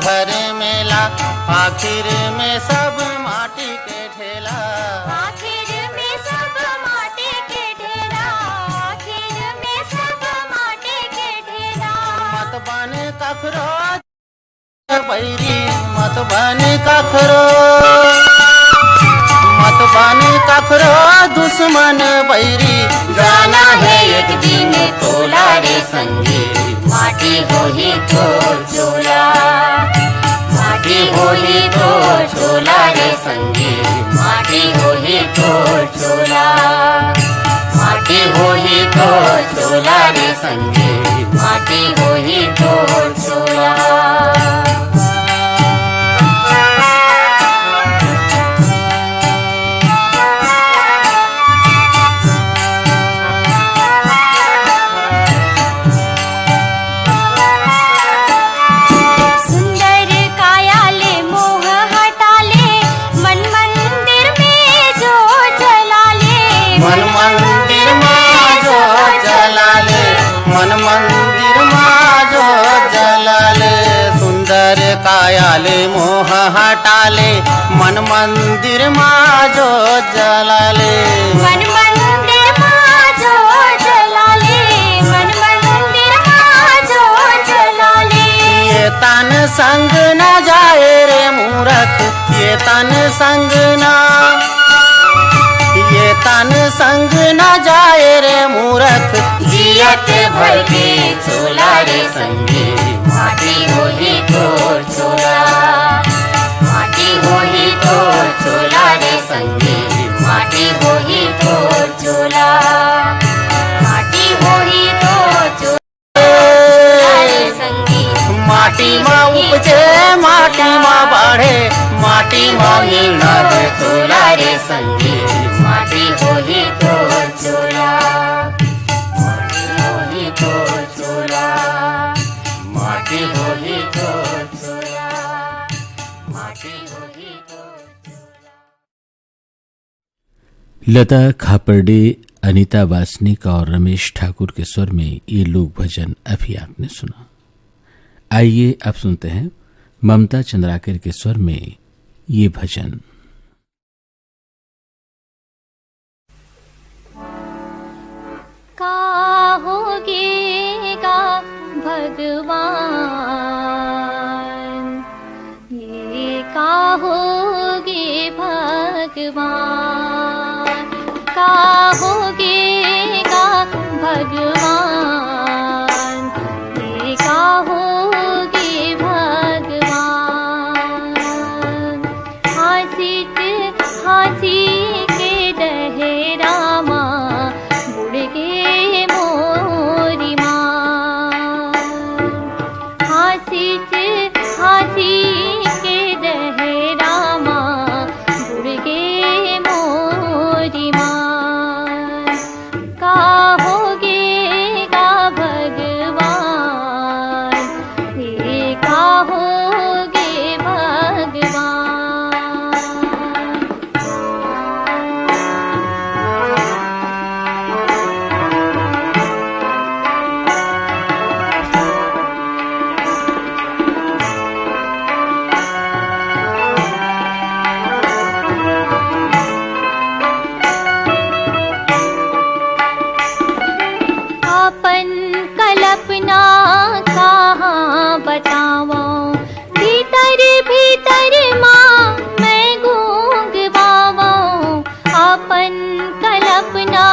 घर मेला, आखिर में सब माटी के ढेला। आखिर में सब माटी के ढेला, आखिर में सब माटी के ढेला। मत बने कखरो बैरी, मत बने कखरो, मत बने कखरो दुश्मन बैरी। जाना है एक दिन तोला रे संगी, माटी होही तो चोला, माटी होही तो चोला रे संगी, माटी होही तो चोला, माटी होही तो चोला रे संगी, माटी होही तो चोला। मन मंदिर माजो जलाले, सुंदर कायाले मोह हटाले। मन मंदिर माजो जलाले, मन मंदिर माजो जलाले, मन मंदिर माजो जलाले। ये तन संग न जाए रे मूरख, ये तन संग ना, ये तन संग न जाए रे मूरख। जियत भर के चोला रे संगी, माटी होही तो चोला, माटी होही तो चोला रे संगी, माटी होही तो चोला, माटी होही तो चोला रे संगी। माटी माँ उपजे माटी माँ बढ़े, माटी माँ मिलना दे चोला रे संगी, माटी होही तो चोला, माटी होही तो चोला, माटी होही तो चोला, माटी होही तो चोला। लता खापर्डे, अनीता वासनिक और रमेश ठाकुर के स्वर में ये लोक भजन अभी आपने सुना। आइए अब सुनते हैं ममता चंद्राकर के स्वर में ये भजन। का होगेगा भगवान, ये का होगे भगवान, का होगेगा भगवान, ये का होगे भगवान। हासित हासी के दहरामा के मोरी माँ, हासी के दहरामा बुड़ गे मोरी माँ। का होगे का भगवान, ये का होगे भगवान। कल्पना कहाँ बतावा, भीतर भीतर माँ मैं गूंग बावा। अपन कल्पना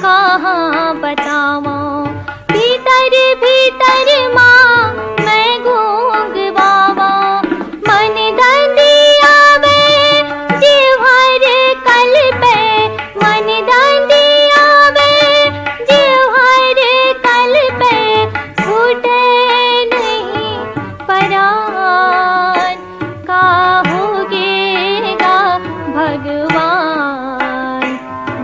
कहाँ बतावा, भीतर भीतर माँ मैं गूंग बावा। मन दंदिया वे जीवर कल पे, मन दंदिया वे जीवर कल पे, छूटे नहीं परान। का होगेगा भगवान,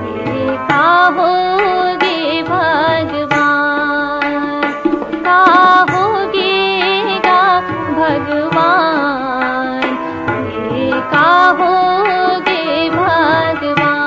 ये का होगे भगवान, का होगेगा भगवान, ये का होगे भगवान।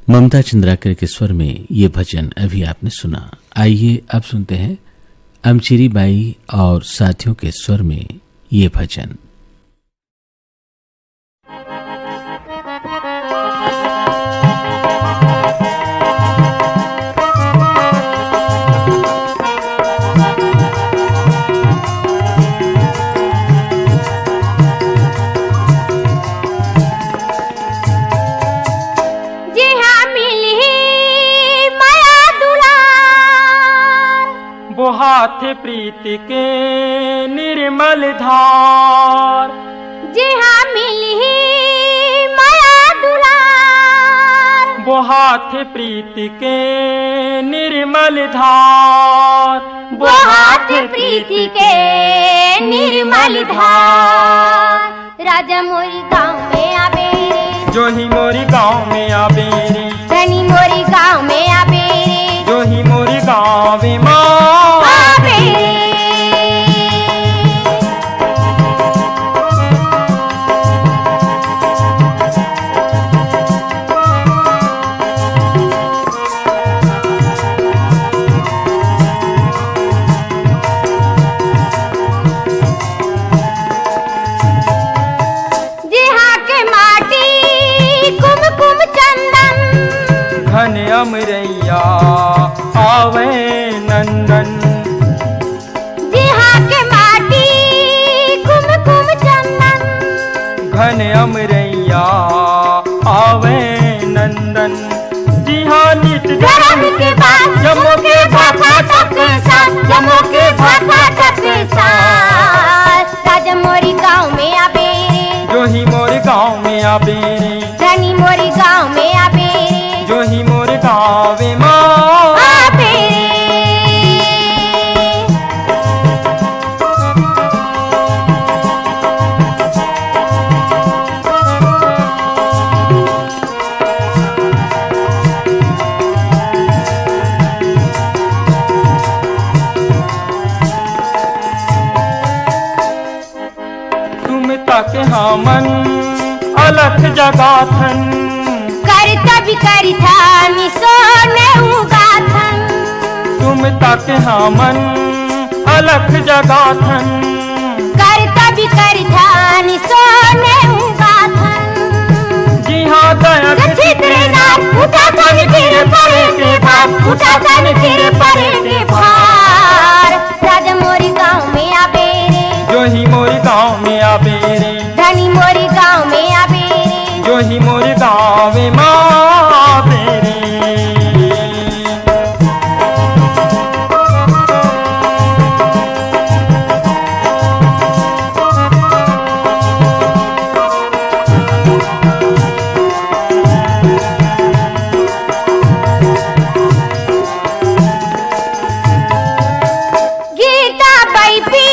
ममता चंद्राकर के स्वर में ये भजन अभी आपने सुना। आइए अब सुनते हैं अमचिरी बाई और साथियों के स्वर में ये भजन। हाथ प्रीति के निर्मल धार, जी हाँ मिली माया दुलार। वो हाथ प्रीति के निर्मल धार, वो हाथ प्रीति के निर्मल धार। राजा मोरी गाँव में आवे रे, जो ही मोरी गाँव में आवे रे, धनी मोरी गाँव में आवे रे, जो ही मोरी गाँव में अमरैया आवे नंदन। जी हाँ के माटी कुमकुम चंदन, घन अमरैया आवे नंदन। जी हाँ नित धर्म के बाद जम्मू के भाषा तक साथ, जम्मू के भाषा तक साथ। राजा मोरी गाँव में आवे रे, जो ही मोरी गाँव में आवे रे, धनी मोरी गाँव में आवे रे, जो ही मोरी गाँव में आवे रे। सुमिता के हमन अलख जगाथन, करता भी करिथा सोने उगाथन। सुमिता के हमन अलख जगाथन, करता भी करिथा सोने उगाथन। जी हाँ दया चित्रनाथ उठा तन फिर परे के भार, उठा तन फिर परे के भार। राजा मोरी गाँव में आवे रे, जो ही मोरी गाँव में आवे रे, धनी मोरी गाँव में आवे रे, जो ही मोरी गाँव में आवे रे। गीता बाइबी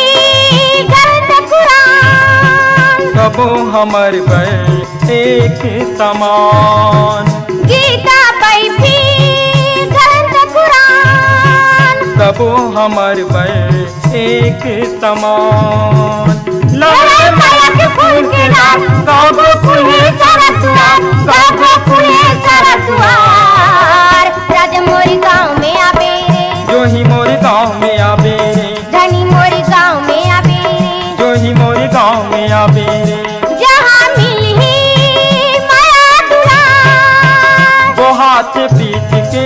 ग्रंथ कुरान, सबो हमर बर एक समान। गीता बाइबी ग्रंथ कुरान, सबो हमर बर एक समान। लड़ाई माया के फूल के रात, गाँव फूले सारा द्वार, गाँव फूले सारा द्वार। राजा मोरी गाँव में आवे रे, जो ही मोरी गाँव में आवे रे, धनी मोरी गाँव में आवे रे, जो ही मोरी गाँव में आवे रे। जहाँ मिली माया दुलार, वो हाथ प्रीति के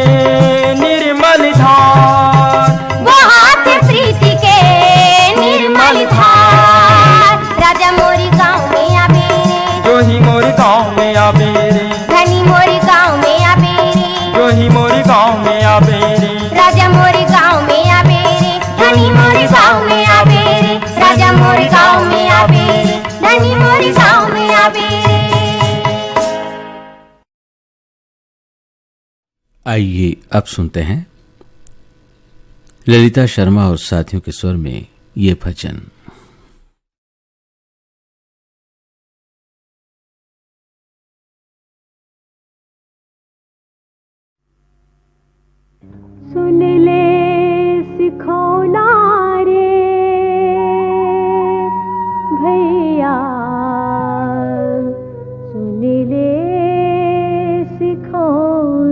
निर्मल धार, वो हाथ प्रीति के निर्मल धार। राजा मोरी गाँव में आवे रे, जो ही मोरी गाँव में आवे रे, धनी मोरी गाँव में आवे रे, जो ही मोरी गाँव में आवे रे। राजा मोरी गाँव में आवे रे, धनी मोरी गाँव में आवे रे, राजा मोरी गाँव में आवे रे, धनी मोरी गाँव में आवे रे। आइए अब सुनते हैं ललिता शर्मा और साथियों के स्वर में ये भजन। सुन ले सिखौला रे भैया, सुन ले सिखौला।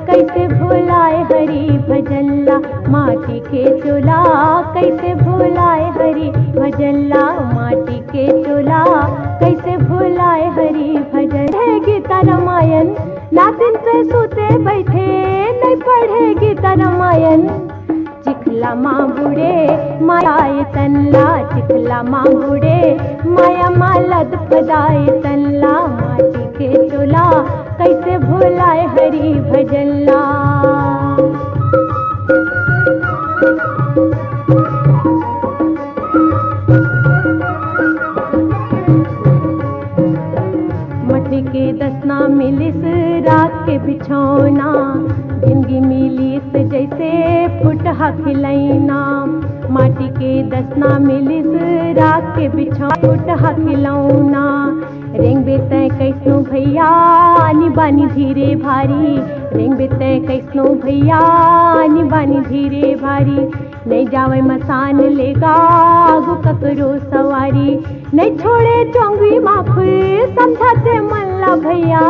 कैसे भुलाए हरि भजल्ला माटी के चोला कैसे भुलाए हरि भजल्ला माटी के चोला कैसे भुलाए हरि भजन है गीता रामायण ना दिन से सोते बैठे नहीं पढ़े गीता रामायण चिखला माँ बूढ़े माया तनला चिखला माँ बूढ़े माया मालद फदाए तनला माटी के चोला कैसे भुलाए हरि भजल्ला मट्टी के दसना मिलिस रात के बिछौना जिंदगी मिलिस जैसे फुटहा खिलैना माटी के दसना मिलिस रात के बिछौना फुटहा खिलौना रेंग बेतै कैसनो भैया आनी बानी धीरे भारी रेंग बेतै कैसनो भैया आनी बानी धीरे भारी नहीं जावे मसान लेगा आगू ककरो सवारी नहीं छोड़े चोंगी माखुल समझाते मल्ला भैया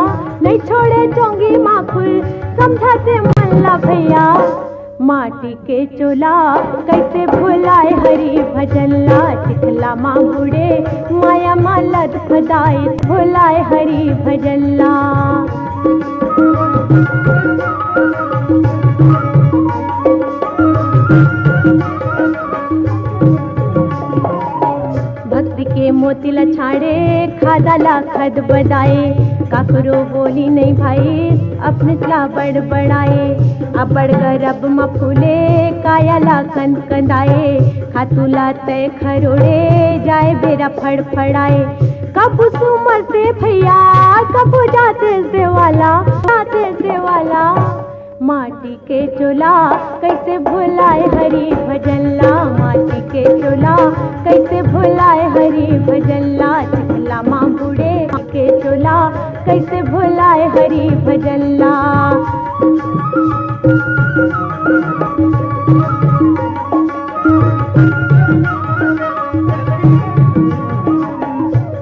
नहीं छोड़े चोंगी माखुल समझाते मल्ला भैया माटी के चोला कैसे भुलाए हरि भजल्ला चिखला माँ बूढ़े माया मालद फदाए भुलाए हरि भजल्ला भक्ति के मोतिला छाड़े खादाला खद बदाए काकरो बोली नहीं भाई अपने चला बड़ बड़ाए अब बड़गर अब मफूले कायाला कंद कंदाए खातुला तय खरोड़े जाए बेरा फड़ फड़ाए कब सुमरते भैया कब जाते देवाला माटी के चोला कैसे भुलाए हरि भजल्ला माटी के चोला कैसे भुलाए हरि भजल्ला चिखला माँ बूढ़े के चोला कैसे भुलाए हरि भजल्ला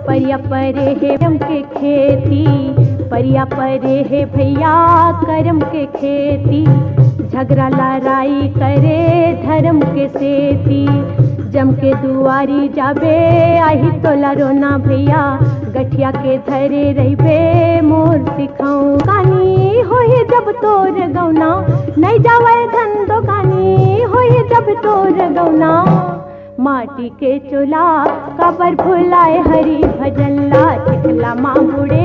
परिया परे है करम के खेती परिया परे है भैया करम के खेती झगड़ा लड़ाई करे धर्म के सेती जम के दुआरी जाबे आही तोला रोना भैया गठिया के धरे रहिबे मोर सिखाऊं कानी होई जब तोर गौना नहीं जावे धन दोकानी होई जब तोर गौना माटी के चोला काबर भुलाए हरि भजल्ला चिखला माँ बूढ़े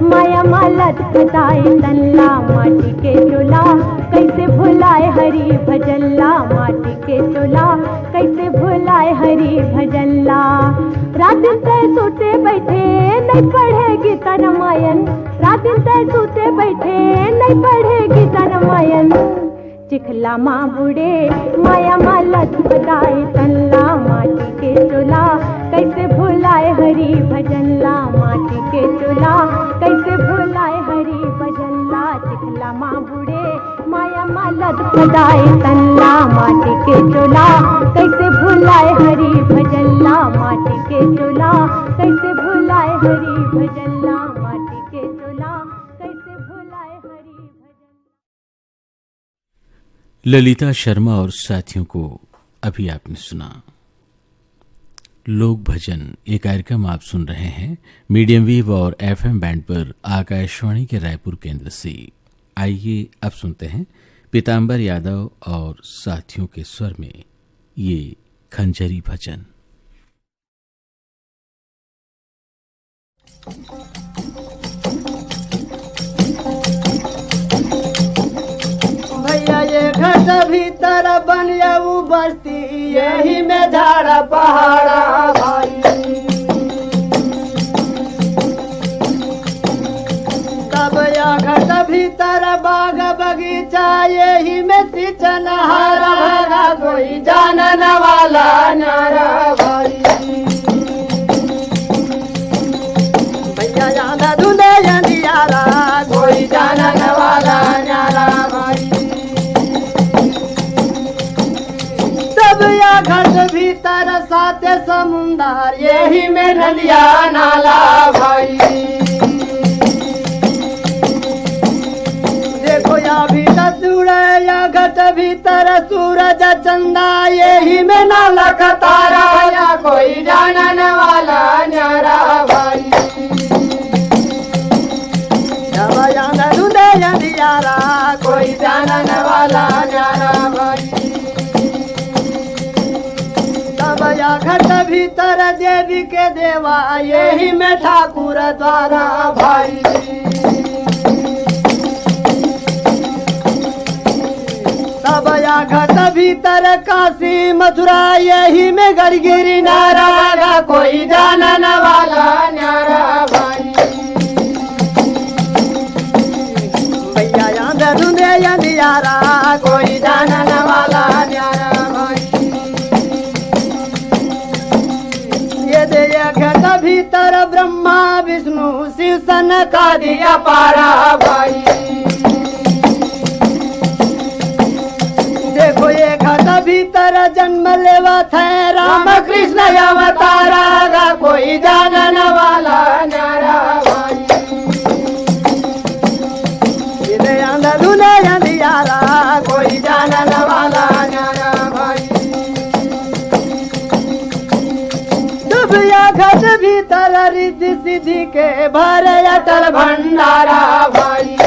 माया मालद फदाए तनला माटी के चोला कैसे भुलाए हरि भजल्ला माटी के चोला कैसे भुलाए हरि भजल्ला रात दिन तय सोते बैठे नहीं पढ़े गीता रामायण रात दिन तय सोते बैठे नहीं पढ़े गीता रामायण चिखला माँ बूढ़े माया मालद फदाए तनला माटी के चोला कैसे भुलाए हरि भजल्ला माटी के चोला कैसे भुलाए हरि भजल्ला चिखला माँ बूढ़े माया मालद फदाए तनला माटी के चोला कैसे भुलाए हरि भजल्ला माटी के चोला कैसे भुलाए हरि भजल्ला माटी के चोला कैसे भुलाए हरि ललिता शर्मा और साथियों को अभी आपने सुना लोक भजन। ये कार्यक्रम आप सुन रहे हैं मीडियम वेव और एफएम बैंड पर आकाशवाणी के रायपुर केंद्र से। आइए अब सुनते हैं पीताम्बर यादव और साथियों के स्वर में ये खंजरी भजन। भैया ये घर भीतर बनिया बस्ती यही में झाड़ा पहाड़ा भाई तब या घर भीतर बाग बगीचा यही में सिंचन हरा भरा कोई जानन वाला नारा भाई भैया ज्यादा दूल्हे अंधियारा कोई जानन वाला नारा भाई तब या घर भीतर साथे समुंदर यही में नदिया नाला भाई देखो या भीतर सूर्य या घट भीतर सूरज चंदा यही में ना लख तारा या कोई जानन वाला न्यारा भाई जब अंधुंधे अंधियारा कोई जानन वाला न्यारा भाई तब या घट भीतर देवी के देवा यही में ठाकुर द्वारा भाई तब या घट भीतर काशी मथुरा यही में गड़गिरी नारा कोई जानन वाला न्यारा भाई भैया अंधुंधे अंधियारा कोई जानन वाला न्यारा भाई ये दे घट भीतर ब्रह्मा विष्णु शिव सन का दिया पारा भाई देखो ये घट भीतर जन्म लेवा थे राम कृष्ण अवतारा कोई जानन वाला न्यारा भाई ये अंधुंधे अंधियारा कोई जानन वाला न्यारा भाई दुबिया घट भीतर रिद्धि सिद्धि के भर अटल भंडारा भाई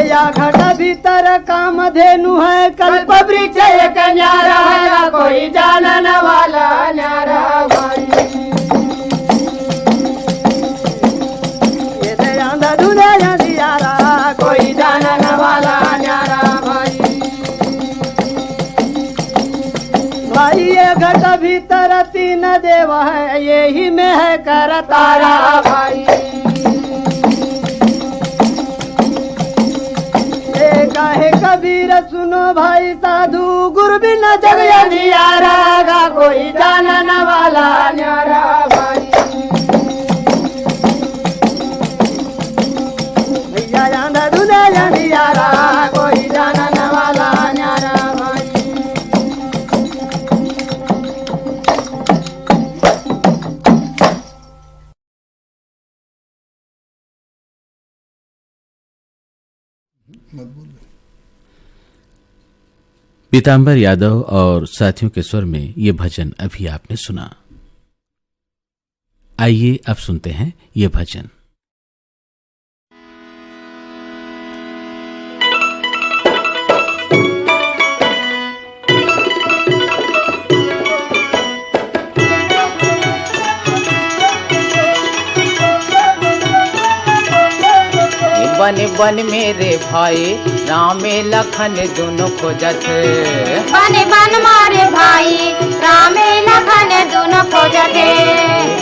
या घट भीतर कामधेनु है कल्प वृक्ष एक न्यारा है कोई जानन वाला न्यारा भाई ये दे अंधुंधे अंधियारा कोई जानन वाला न्यारा भाई भाई ये घट भीतर तीन देव है यही में है कर तारा भाई काहे कबीर सुनो भाई साधु गुरु बिना जग अंधियारा कोई जानन वाला न्यारा भाई भैया अंधुंधे अंधियारा कोई जानन वाला न्यारा भाई पीताम्बर यादव और साथियों के स्वर में ये भजन अभी आपने सुना। आइए अब सुनते हैं ये भजन। बन बन मेरे भाई रामे लखन दोनों खोजत बन बन मारे भाई रामे लखन दोनों खोजत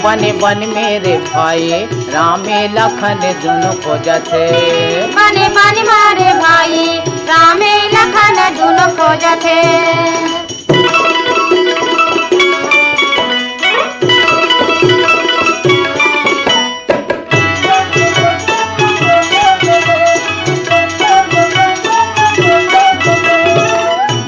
बन बन मेरे भाई रामे लखन दोनों खोजत बन बन मारे भाई रामे लखन दोनों खोजत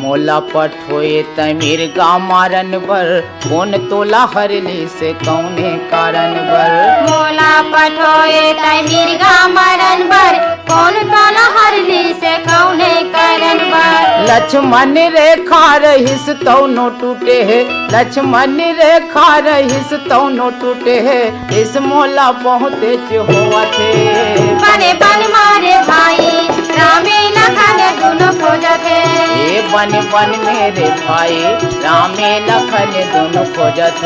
मोला पठोए तमीर गा मारन बर कौन तोला हरली से कौने कारण बर मोला पठोए तमीर गा मारन बर कौन तोला हरली से कौने कारण बर लक्ष्मण रेखा रहिस तो नो टूटे है लक्ष्मण रेखा रहिस तो नो टूटे है इस मोला बहुते हुआ थे बने बन मारे भाई रामे लखन दोनों खोजत बन बन मेरे भाई रामे लखन दोनों खोजत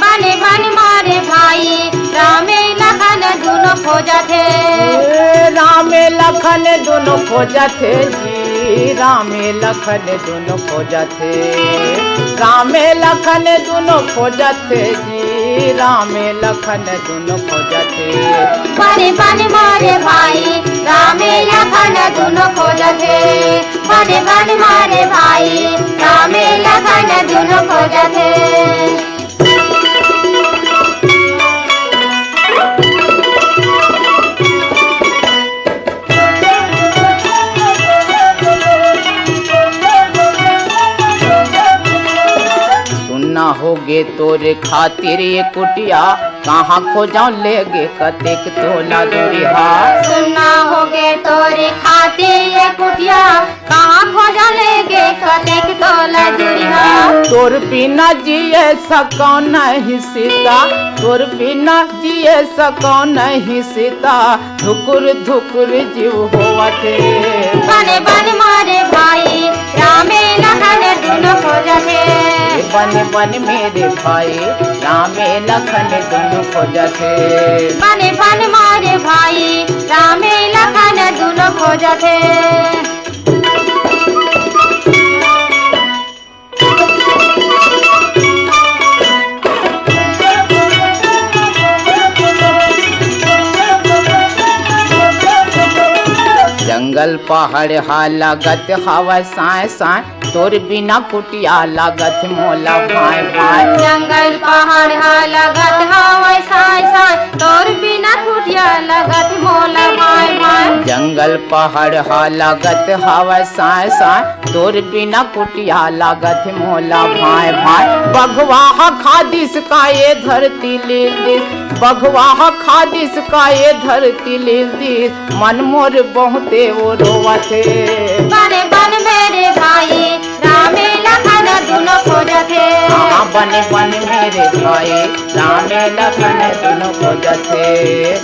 बने बन मारे भाई रामे लखन दोनों खोजत रामे लखन दोनों खोजत जी रामे लखन दोनों खोजत रामे लखन दोनों खोजत जी रामे लखन दोनों खोजत बने बन मारे भाई रामे लखन दोनों खोजत बने बन मारे भाई रामे लखन दोनों खोजत होगे तोरे खातिर ये कुटिया कहाँ खोजा लेगे कतेक तोला दूरिया। सुनना होगे तोरे खातिर ये कुटिया, कहाँ खोजा लेगे कतेक तोला दूरिया। तोर बिना जिए सको नहीं सीता, तोर बिना जिए सको नहीं सीता, धुकुर धुकुर जीव होवते। बन बन मारे भाई रामे लखन दुनो खोजते। बन बन मेरे भाई रामे लखन दुनो खोजते। बन बन मारे भाई रामे लखन दुनो खोजते। जंगल पहाड़ हा लागत हवा साए साए, तोर बिना कुटिया लागत मोला भाई भाई। जंगल पहाड़ हा लगत हवा साए साए, तोर बिना कुटिया लगत मोला भाई भाई। जंगल पहाड़ हा लागत हवा साए साए, तोर बिना कुटिया लागत मोला भाई भाई। बघवा खादिस का ये धरती लीदिस, बघवा खादिस का ये धरती लीदिस, मन मोर बहुते वो रोवते। बन बन मेरे भाई रामे लखन दुनो खोजते। बन बन मेरे भाई रामे लखन दुनो खोजते।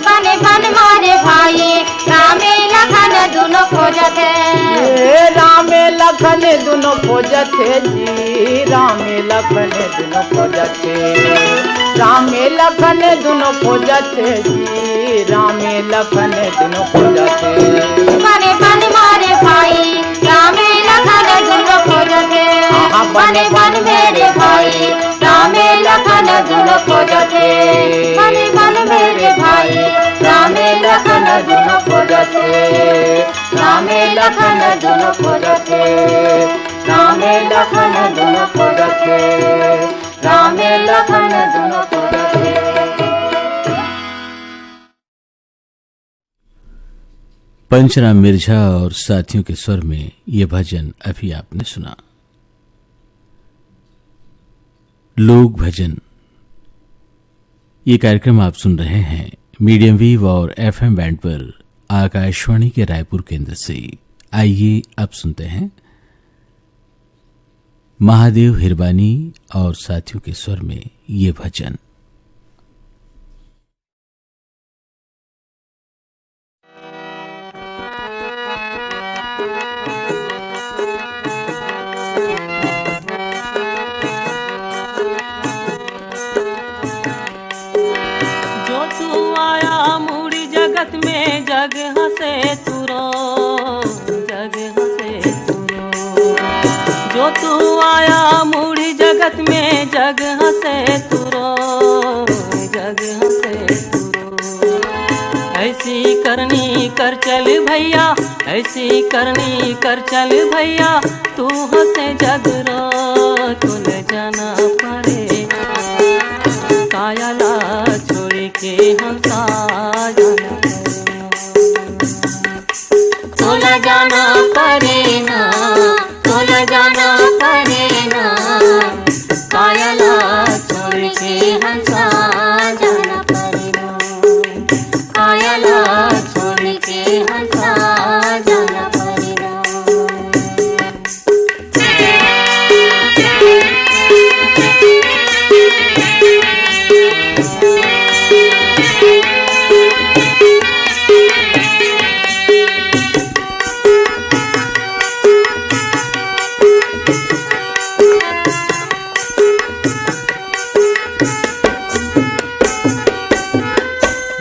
बन बन मारे भाई रामे लखन दुनो खोजते। रामे लखन दुनो खोजते जी, रामे लखन दुनो खोजते। रामे लखन दुनो खोजते जी, रामे लखन दुनो खोजते। बन बन मारे भाई रामे लखन दुनो खोजते। बन बन मेरे भाई रामे लखन दुनो खोजते। बन बन मेरे भाई रामे लखन दुनो खोजते। रामे लखन दुनो खोजते। रामे लखन दुनो खोजते। रामे लखन दुनो खोजते। पंचराम मिर्झा और साथियों के स्वर में ये भजन अभी आपने सुना। लोक भजन ये कार्यक्रम आप सुन रहे हैं मीडियम वेव और एफएम बैंड पर आकाशवाणी के रायपुर केंद्र से। आइए अब सुनते हैं महादेव हिरबानी और साथियों के स्वर में ये भजन। जगत में जग हंसे तुरो, जग हंसे तुरो। जो तू आया मूड़ी जगत में जग हंसे तुरो, जग हंसे तुरो। ऐसी करनी कर चल भैया, ऐसी करनी कर चल भैया, तू हंसे जग रो कुल जाना पड़े। कायला छोड़ के हंसा तोला जाना पड़े ना, तोला जाना पड़े ना। कायला छोड़ के हंसा जाना पड़े ना। कायला छोड़ के हंसा जाना पड़े ना।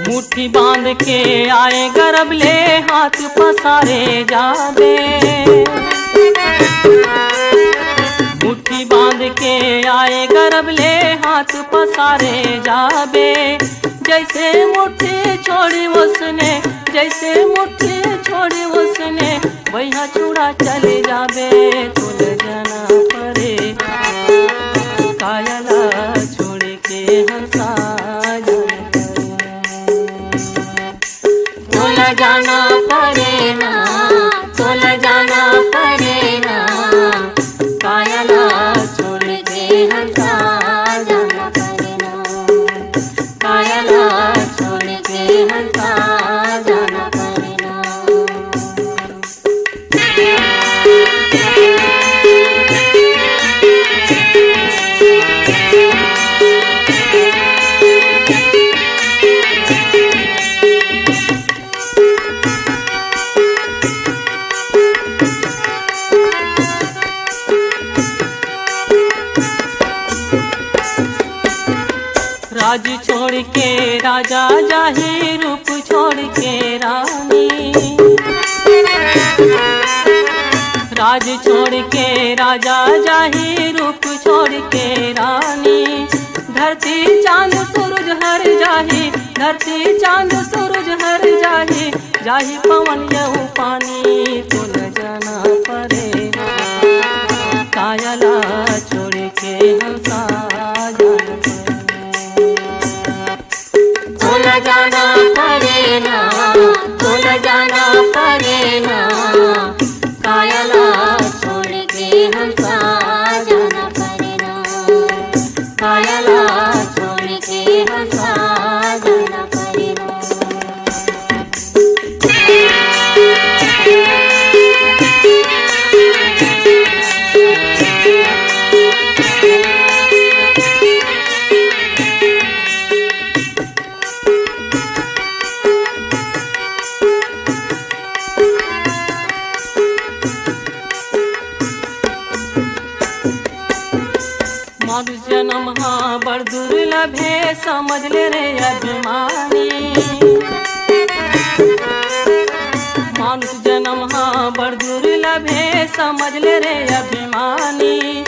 मुट्ठी बांध के आए गरब ले हाथ पसारे जाबे। मुट्ठी बांध के आए गरब ले हाथ पसारे जाबे। जैसे मुट्ठी छोड़ी उसने, जैसे मुट्ठी छोड़ी उसने, वही छुड़ा चले जाबे कुल जाना पड़े। कायला छोड़ के हंसा तोला जाना पड़े ना, तोला जाना पड़े ना। कायला छोड़ के हंसा जाना पड़े ना। कायला राज छोड़ के राजा जाहि रूप छोड़ के रानी। राज छोड़ के राजा जाहि रूप छोड़ के रानी। धरती चांद सूरज हर जाहि, धरती चांद सूरज हर जाहि, जाहि पवन यहू पानी। तो न जाना परे कायला छोड़ के हंसा जाना परे। तो न जाना परे ना, तो न जाना परे ना, कायला छोड़ के हंसा जाना परे ना, कायला छोड़ के हंसा जाना परे ना। मनुष्य जन्म हाँ बड़ दुर्लभ है, समझ ले रे अभिमानी। मनुष्य जन्म हाँ बड़ दुर्लभ है, समझ ले रे अभिमानी।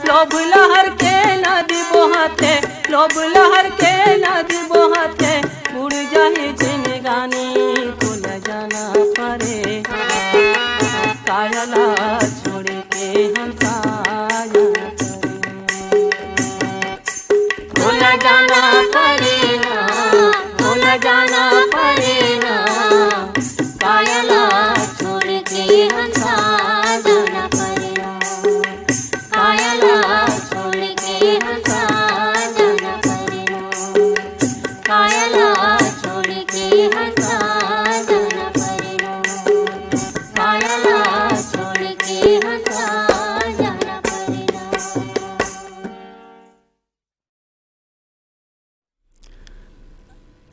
लोभ लहर के नदी बहते, लोभ लहर के नदी बहते, उड़ जाए जिंदगानी। तो न जाना परे कायला छोड़ के हंसा जाना परे। तो न जाना परे ना, तो न जाना परे ना, कायला छोड़ के हंसा जाना परे ना, कायला छोड़ के हंसा जाना परे ना, कायला छोड़ के हंसा जाना परे ना, कायला छोड़ के हंसा जाना परे ना।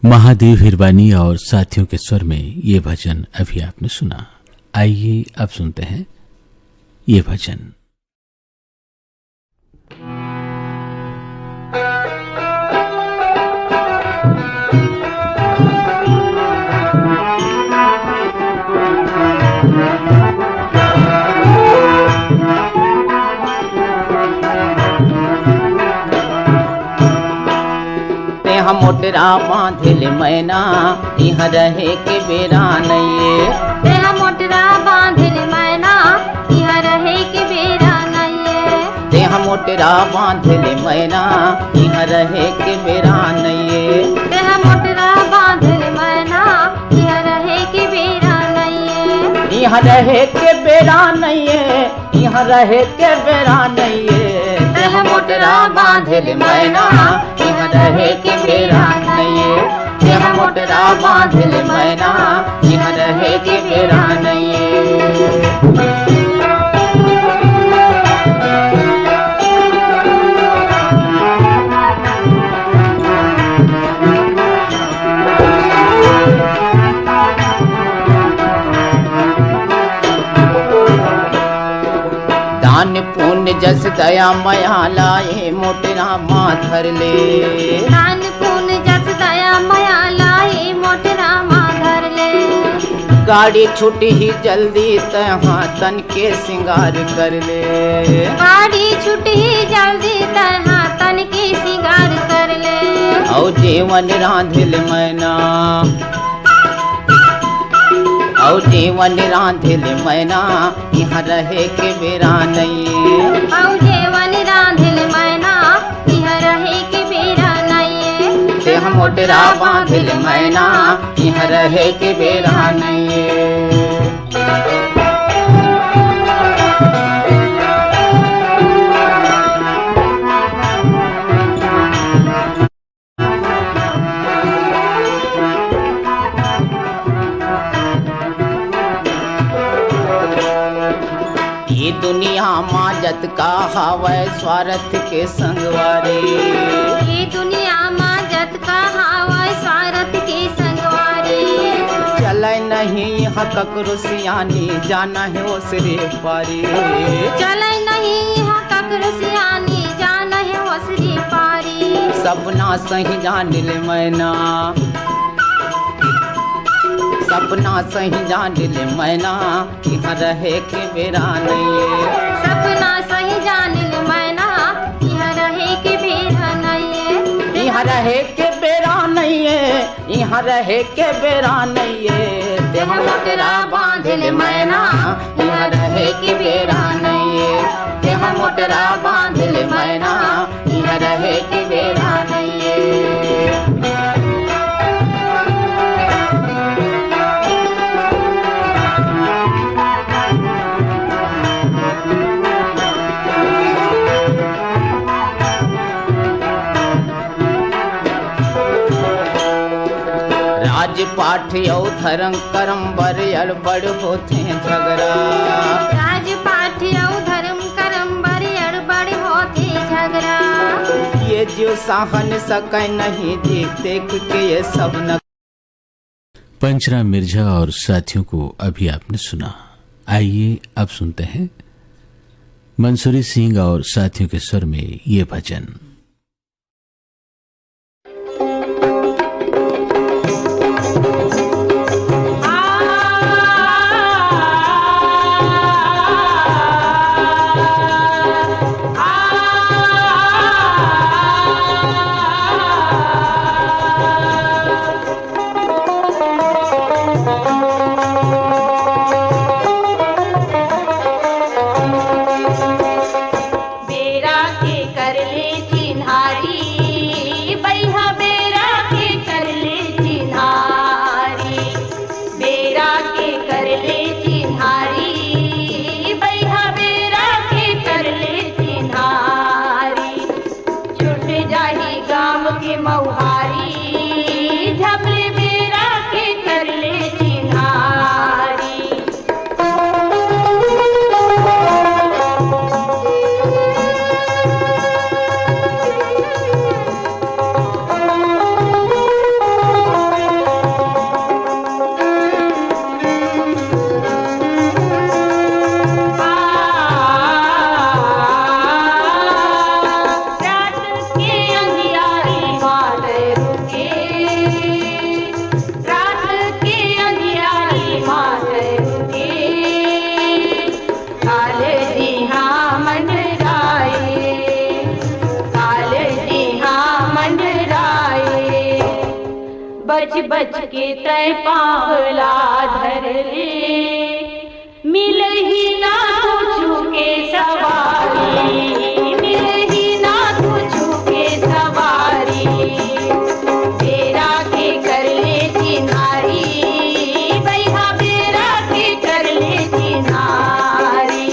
महादेव हिरवानी और साथियों के स्वर में ये भजन अभी आपने सुना। आइए अब सुनते हैं ये भजन। हम मोटरा बांधिल मैना, यहाँ रहे के बेरा नइये। तेहा मोटरा बांधिल मैना, यहाँ रहे के बेरा नइये। तेहा मोटरा बांधिल मैना, यहाँ रहे के बेरा नइये। तेहा मोटरा बांधिल मैना, यहाँ रहे के बेरा नइये। यहाँ रहे के बेरा नइये, यहाँ रहे के बेरा नइये। तेहा मोटरा बांधिल मैना, यहाँ रहे के बेरा नइये। तेहा मोटरा बांधिल मैना, यहाँ रहे के बेरा नइये। दान पुण्य जस दया मया लाए, मोटरा माधर ले। दान पुण्य जस दया मया लाए, मोटरा माधर ले। गाड़ी छुटी ही जल्दी तहाँ तन के सिंगार कर ले। गाड़ी छुटी जल्दी तहाँ तन के सिंगार कर ले। औ जीवन रांधिल मैना, औ जीवन रांधिल मैना, यहाँ रहे के बेरा नइये। औ जीवन रांधिल मैना, यहाँ रहे के बेरा नइये। तेहा मोटरा बांधिल मैना, यहाँ रहे के बेरा नइये। ये दुनिया माजत का हवै स्वार्थ के संगवारी। ये दुनिया माजत का हवै स्वार्थ के संगवारी। चलै नहीं हक रुसियानी, जाना है ओसरे पारी। चलै नहीं हक रुसियानी, जाना है ओसरे पारी। सपना सही जानिल मैना, सपना सही जानिल मैना, यहाँ रहे के बेरा नहीं। सपना सही जानिल मैना, यहाँ रहे के बेरा नहीं। यहाँ रहे के बेरा नहीं है, यहाँ रहे के बेरा नहीं है। देह मोटरा बांधिल मैना, यहाँ रहे के बेरा नहीं है। देह मोटरा बांधिल मैना, यहाँ रहे के बेरा नहीं है। राज पाठ यौ धर्म करम बर अड़बड़ होते झगड़ा। राज पाठ यौ धर्म करम बर अड़बड़ होते झगड़ा। ये जो सहन सके नहीं, देख देख के ये सब न। पंचराम मिर्जा और साथियों को अभी आपने सुना। आइए अब सुनते हैं मंसूरी सिंह और साथियों के स्वर में ये भजन। बच के तय पावला धर ले, मिल ही ना तुझू के सवारी, मिल ही ना तुझू के सवारी। बेरा के कर ले चिन्हारी, बैहा बेरा के कर ले चिन्हारी।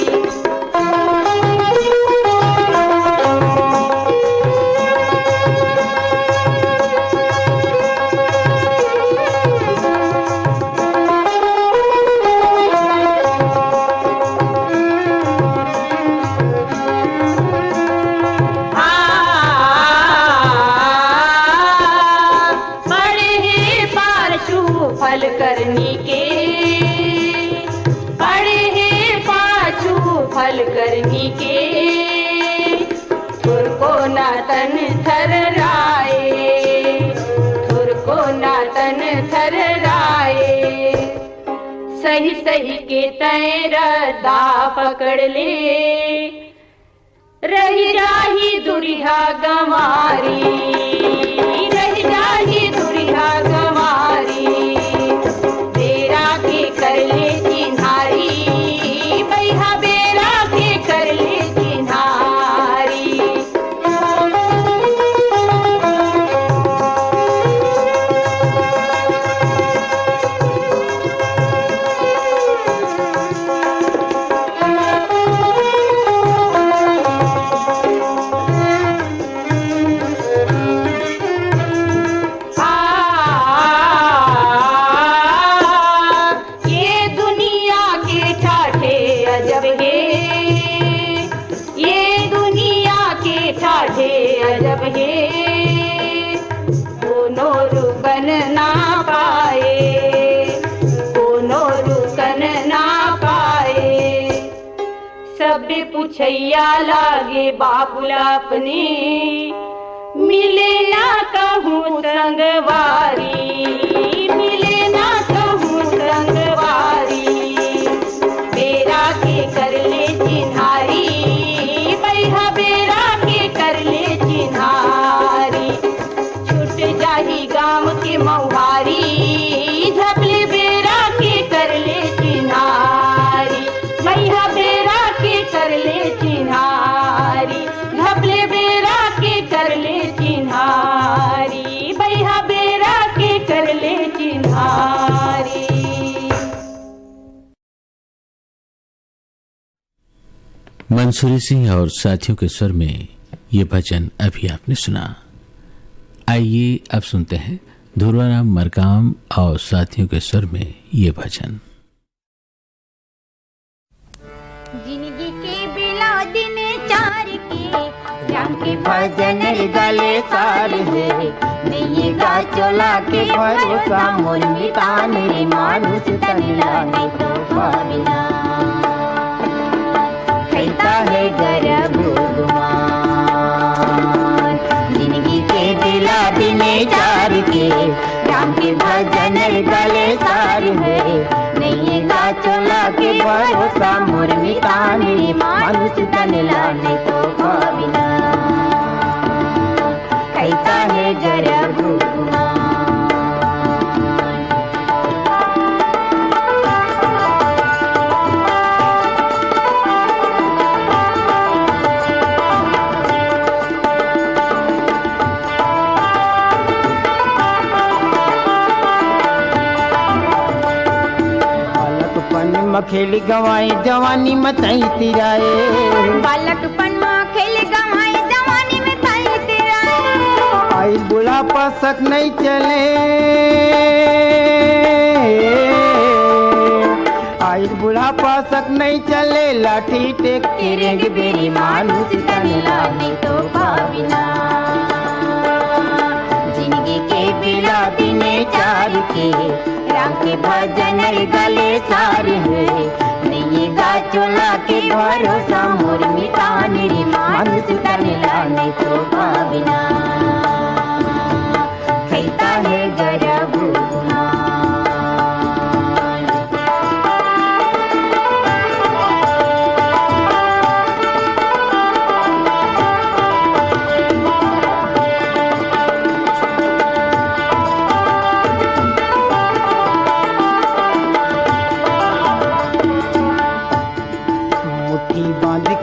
फल करनी के पड़े हैं पाछू फल करनी के, थुर को ना तन थर्राए, थुर को ना तन थर्राए। सही सही के तय रदा पकड़ ले, रही जाही दुरिहा गंवारी, रही जाही दुरिहा गंवारी। कर ले चिन्हारी, बैहा बेरा के कर ले चिन्हारी। अजब है दोनों रुकन ना पाए, दोनों रुकन ना पाए। सब पूछैया लागे बाबुला अपने, मिले ना कहूँ संगवारी, मिले ना कहूँ संगवारी, बेरा के कर ले चिन्हारी, बैहा बेरा के कर ले चिन्हारी, छूट जाही गाँव के मौहारी, झपले बेरा के कर ले चिन्हारी, बैहा बेरा के कर ले चिन्हारी, झपले बेरा के कर ले चिन्हारी, बैहा बेरा के कर ले चिन्हारी। मंसूरी सिंह और साथियों के स्वर में ये भजन अभी आपने सुना। आइए अब सुनते हैं ध्रुवाराम मरकाम और साथियों के स्वर में ये भजन। जिंदगी के बिला दिन चार के राम के भजन गले सार है, नहीं गा चोला के भरोसा मोर मितान रे मानुष तनिला नहीं तो पाविना, कहता है गर्भ गुमान। जिंदगी के बिला दिन चार के राम के भजन गले सार है, नहीं गा चोला के भरोसा मोर मितान रे मानुष तनिला नहीं तो पाविना, कहता है गर्भ गुमान। खेल गवाई जवानी मताई तिराए, बालकपन में खेल गवाई जवानी में ताई तिराए, आई बुढ़ापा सक नहीं चले, आई बुढ़ापा सक नहीं चले, लाठी टेक के रेंग बेरी मानुष तनिला नहीं तो पाविना, जिंदगी के बिला दिने चार के राम के भजन गले सार है, नहीं गा चोला के भरोसा मोर मितान रे मानुष तनिला नहीं तो पाविना, कहता है गर्भ गुमान।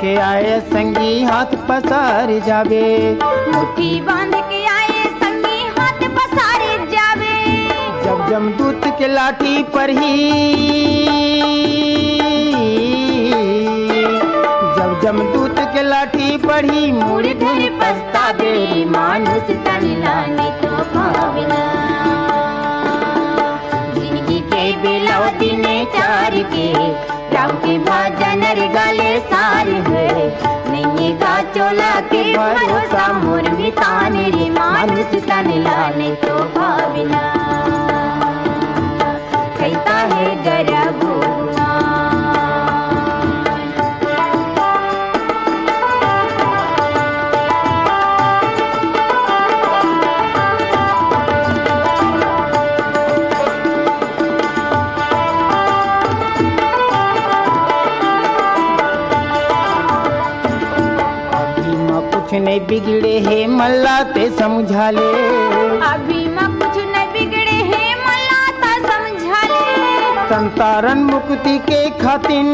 के आए संगी हाथ पसार जावे, मुट्ठी बांध के आए संगी हाथ पसारे जावे, जब जमदूत के लाठी पर ही, जब जमदूत के लाठी पर ही मुड़ धर पछतावे मानुष तनिला नहीं तो पाविना, जिंदगी के बिलौती ने चार के राम के भजन गले सार है, नहीं गा चोला के भरोसा मोर मितान रे मानुष तनिला नहीं तो पाविना, कहता है गर्भ गुमान। नहीं बिगड़े है मल्ला ते समझा ले, अभी माँ कुछ नहीं बिगड़े है मल्ला ता समझा ले, संतारण मुक्ति के खातिन,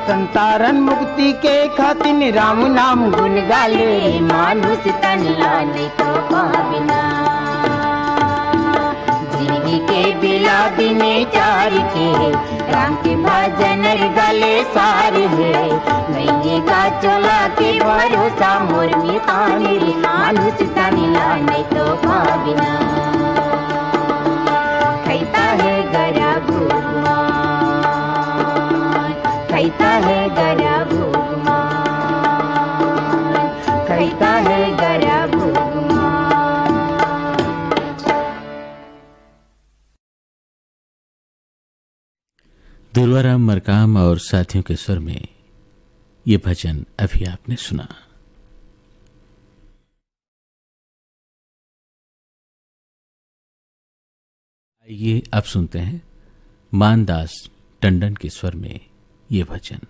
संतारण मुक्ति के खातिन राम नाम गुण गाले मानुष तनिला नहीं तो पाविना, जिंदगी के बिला दिने चार के राम के भजन गले सार है, नहीं गा चोला के भरोसा मोर मितान रे मानुष तनिला नहीं तो पाविना, कहता है गर्भ गुमान, कहता है गर्भ गुमान, कहता है गर्भ गुमान। ध्रुवाराम मरकाम और साथियों के स्वर में ये भजन अभी आपने सुना। आइए अब सुनते हैं मानदास टंडन के स्वर में ये भजन।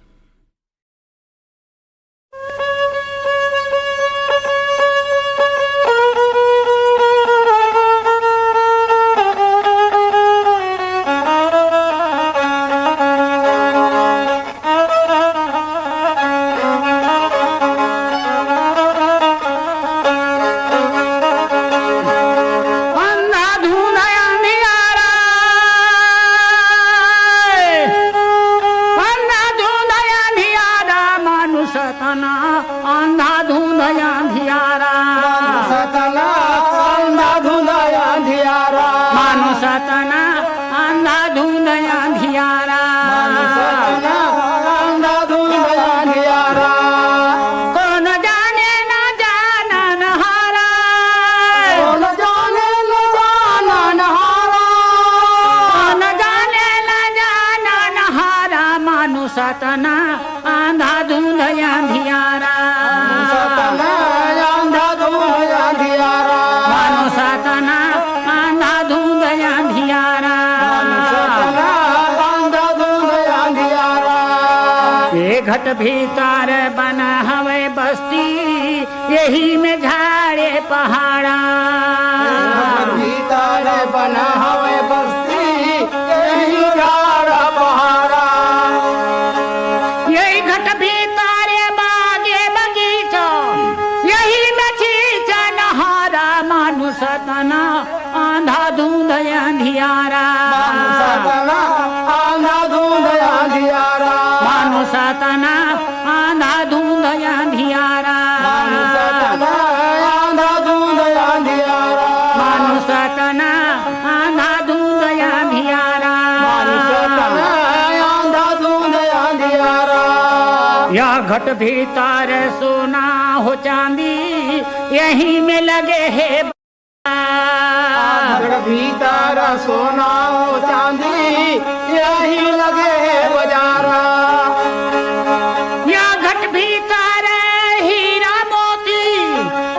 सतना आंधा धुंध अंधियारा आंधा धुंध अंधियारा मानो सतना आंधा धुंध अंधियारा आंधा धुंध अंधियारा ये घट भीतर बना हवे बस्ती यही में झाड़े पहाड़ा भीतर बना हवे बस्ती यही झाड़ा पहाड़ा सतना आंधा धुंध अंधियारा आंधा धुंध अंधियारा मानो सतना आंधा धुंध अंधियारा आंधा धुंध अंधियारा मानो सतना आंधा धुंध अंधियारा आंधा धुंध अंधियारा यह घट भीतर सोना हो चांदी यही में लगे है भीतर सोना हो चांदी यही लगे बाजारा या घट भीतर हीरा मोती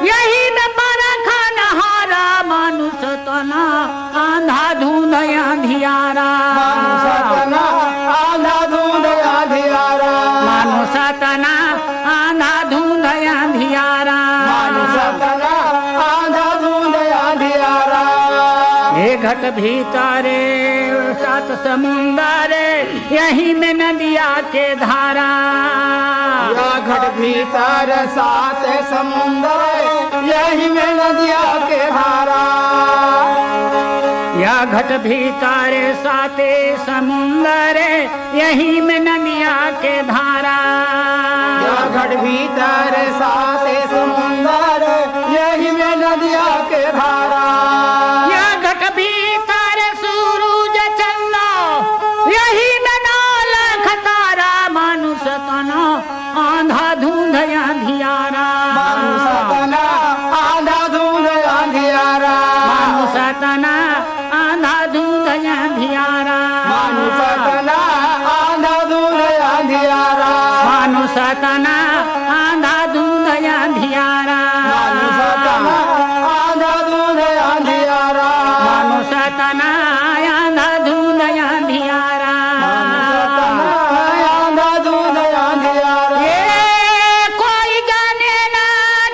यही में बरखा नहारा मानुष तना आंधा धुंध अंधियारा आंधा धुंध अंधियारा मानुष तना आंधा धुंध अंधियारा घट भीतर सात समुंदर यही में नदिया के धारा या घट भीतर सात समुंदर यही में नदिया के धारा या घट भीतर साते समुंदर यही में नदिया के धारा या घट भीतर साते समुंदर यही में नदिया के धारा भीतर सूरज चंदा यही में नाल खतारा मानुष तना आंधा धुंध अंधियारा मानुष तना आंधा धुंध अंधियारा मानुष तना आंधा धुंध अंधियारा मानुष तना आंधा धुंध अंधियारा मानुष तना आंधा धुंध अंधियारा मानुष तना आंधा धुंध अंधियारा सतना आंधा धुंध अंधियारा आंधा धुंध अंधियारा ये कोई जाने ना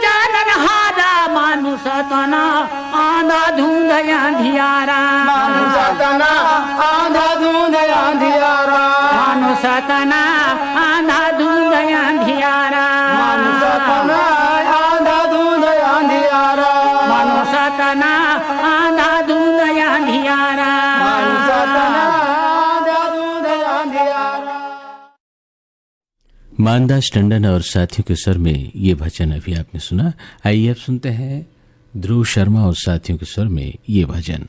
जानन हारा मानुष तना आंधा धुंध अंधियारा मानुष तना आंधा धुंध अंधियारा मानुष तना आंधा धुंध अंधियारा मानुष तना आंधा धुंध अंधियारा मानुष तना आंधा धुंध अंधियारा मानदास टंडन और साथियों के स्वर में ये भजन अभी आपने सुना। आइए अब सुनते हैं ध्रुव शर्मा और साथियों के स्वर में ये भजन।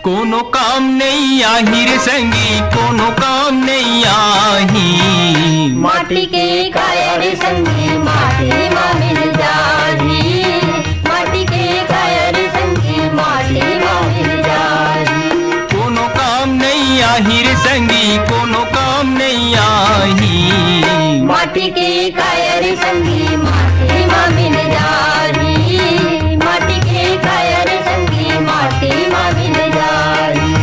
कोनो काम नहीं आही रे संगी, कोनो काम नहीं आही। माटी के काया रे संगी माटी माँ मिल जाही, माटी के काया रे संगी माटी माँ मिल जाही। कोनो काम नहीं आही रे संगी, कोनो काम नहीं आही। माटी के काया रे संगी माटी माँ मिल जाही, माटी के काया रे संगी माटी माँ मिल जाही।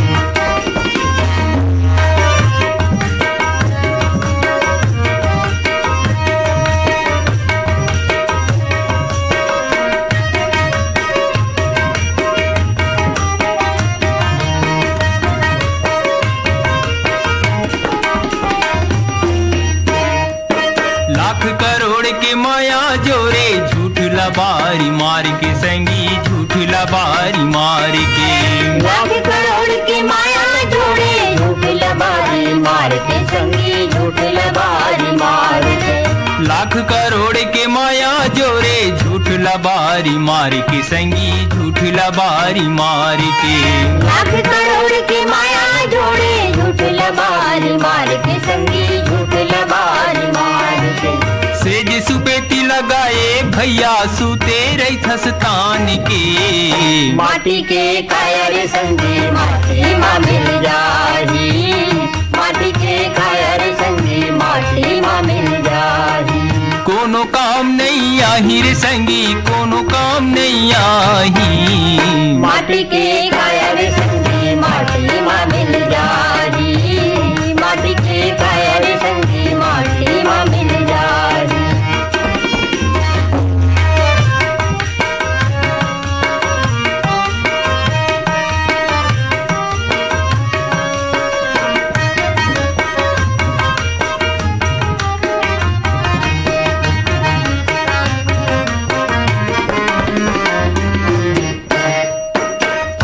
लाख करोड़ के माया जोरे, झूठ लबारी मार के संगी, झूठ लबारी मार के। लाख करोड़ की माया जोड़े, झूठ लबारी मार के संगी, झूठ लबारी मार के। लाख करोड़ के माया जोरे, झूठ लबारी मार के संगी, झूठ लबारी मार के। लाख करोड़ की माया जोड़े, झूठ लबारी मार के संगी, झूठ लबारी मार के। सेज सुपेटी लगाए भैया, सूते रही थस्तान के। माटी के काया रे संगी माटी माँ मिल जाही, माटी के काया रे संगी माटी माँ मिल जाही। कोनो काम नहीं आही रे संगी, कोनो काम नहीं आही। माटी के काया रे संगी माटी माँ मिल जाही, माटी के काया रे संगी माटी माँ मिल जाही।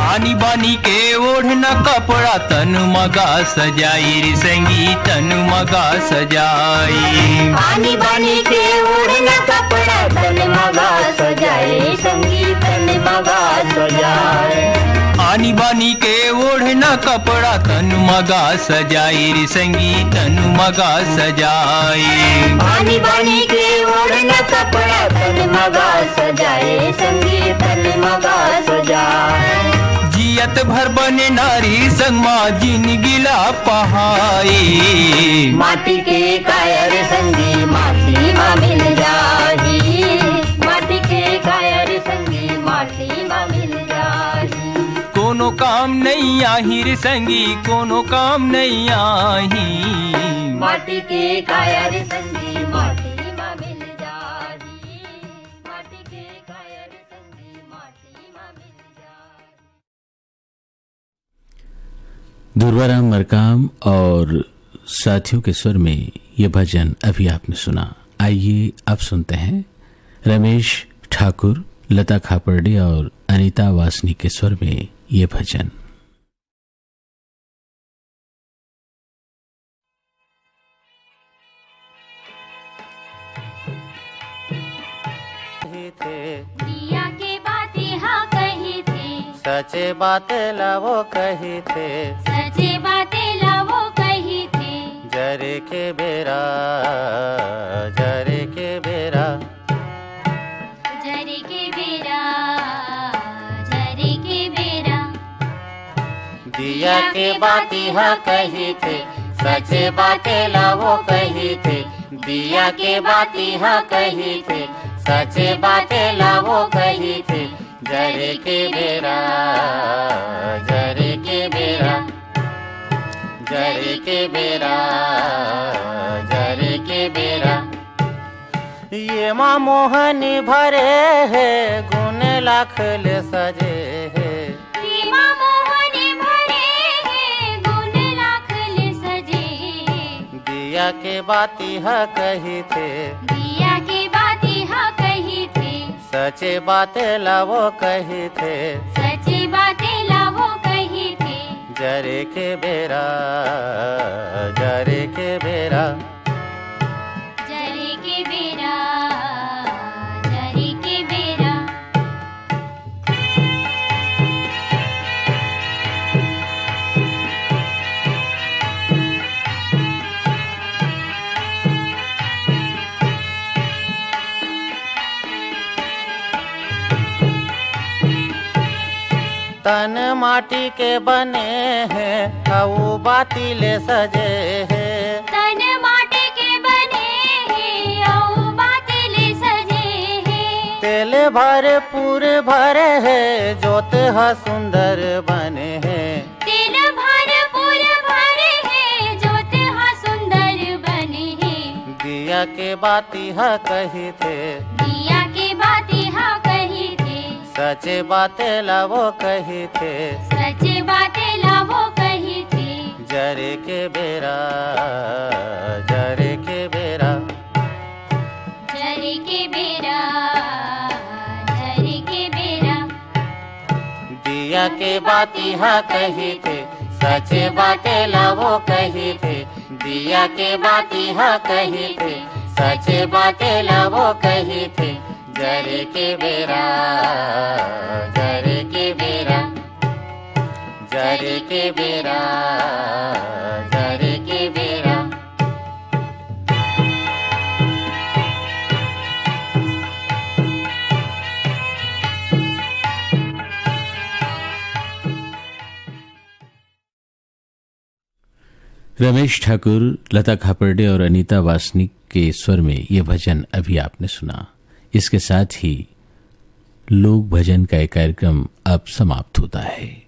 आनी बानी के ओढ़ना कपड़ा, तन मगा सजाई रे संगी, तन मगा सजाई। आनी बानी के ओढ़ना कपड़ा, तन मगा सजाए संगी, तन मगा सजाए। आनी बानी के ओढ़ना कपड़ा, तन मगा सजाई रे संगी, तन मगा सजाई। आनी बानी के ओढ़ना कपड़ा, तन मगा सजाए संगी, तन मगा सजाए। जियत भर बने नारी संग माँ, जिनगिला पहाए। माटी के काया रे संगी माटी माँ मिल जाही, माटी के काया रे संगी माटी माँ मिल जाही। कोनो काम नहीं आही रे संगी, कोनो काम नहीं आही। माटी के काया रे संगी माटी माँ मिल जाही, माटी के काया रे संगी माटी माँ मिल जाही। दुर्वाराम मरकाम और साथियों के स्वर में ये भजन अभी आपने सुना। आइए अब सुनते हैं रमेश ठाकुर, लता खापर्डे और अनीता वासनी के स्वर में ये भजन। दिया के बातें हाँ कही थे, सचे बातें लावो कही थे, सचे बातें लावो कही थे। जरे के बेरा, जरे के बेरा, जरे के बेरा, जरे के बेरा। दिया के बाती हाँ कही थे, सचे बातें लावो कही थे। दिया के बाती हाँ कही थे, सचे बातें लावो कही थे। जरे के बेरा, जरे के बेरा, जरे के बेरा, जरे के बेरा। ये माँ मोहनी भरे है, गुण लाख ले सजे है। सीमा मोहने भरे हैं, गुण लाख ले सजे। दिया के बाती हाँ कही थे, दिया के बातें हाँ कही थे, सचे बातें लावो कही थे। सची बातें लावो कही थे। जरे के बेरा, जरे के बेरा, जरे के बेरा, जरे के बेरा। तन माटी के बने हैं औ बातिले सजे हैं। तन माटी के बने हैं औ बातिले सजे हैं। तेल भरे पूरे भरे है जोत ह सुंदर बने हैं। तेल भरपूर भरे है जोत हा सुंदर बने हैं। दिया के बाती ह कही थे, दिया के बाती हा कही थे। सचे बातें लावो कही थे, सचे बातें लावो कही थे। जरे के बेरा, जरे के बेरा, जरे के बेरा, जरे के बेरा। दिया के बाती हा कही थे, सचे बातें लावो कही थे। दिया के बाती हा कही थे, सचे बातें लावो कही थे। जरे के बेरा, जरे के बेरा, जरे के बेरा, जरे के बेरा। रमेश ठाकुर, लता खापर्डे और अनीता वासनिक के स्वर में ये भजन अभी आपने सुना। इसके साथ ही लोक भजन का एक कार्यक्रम अब समाप्त होता है।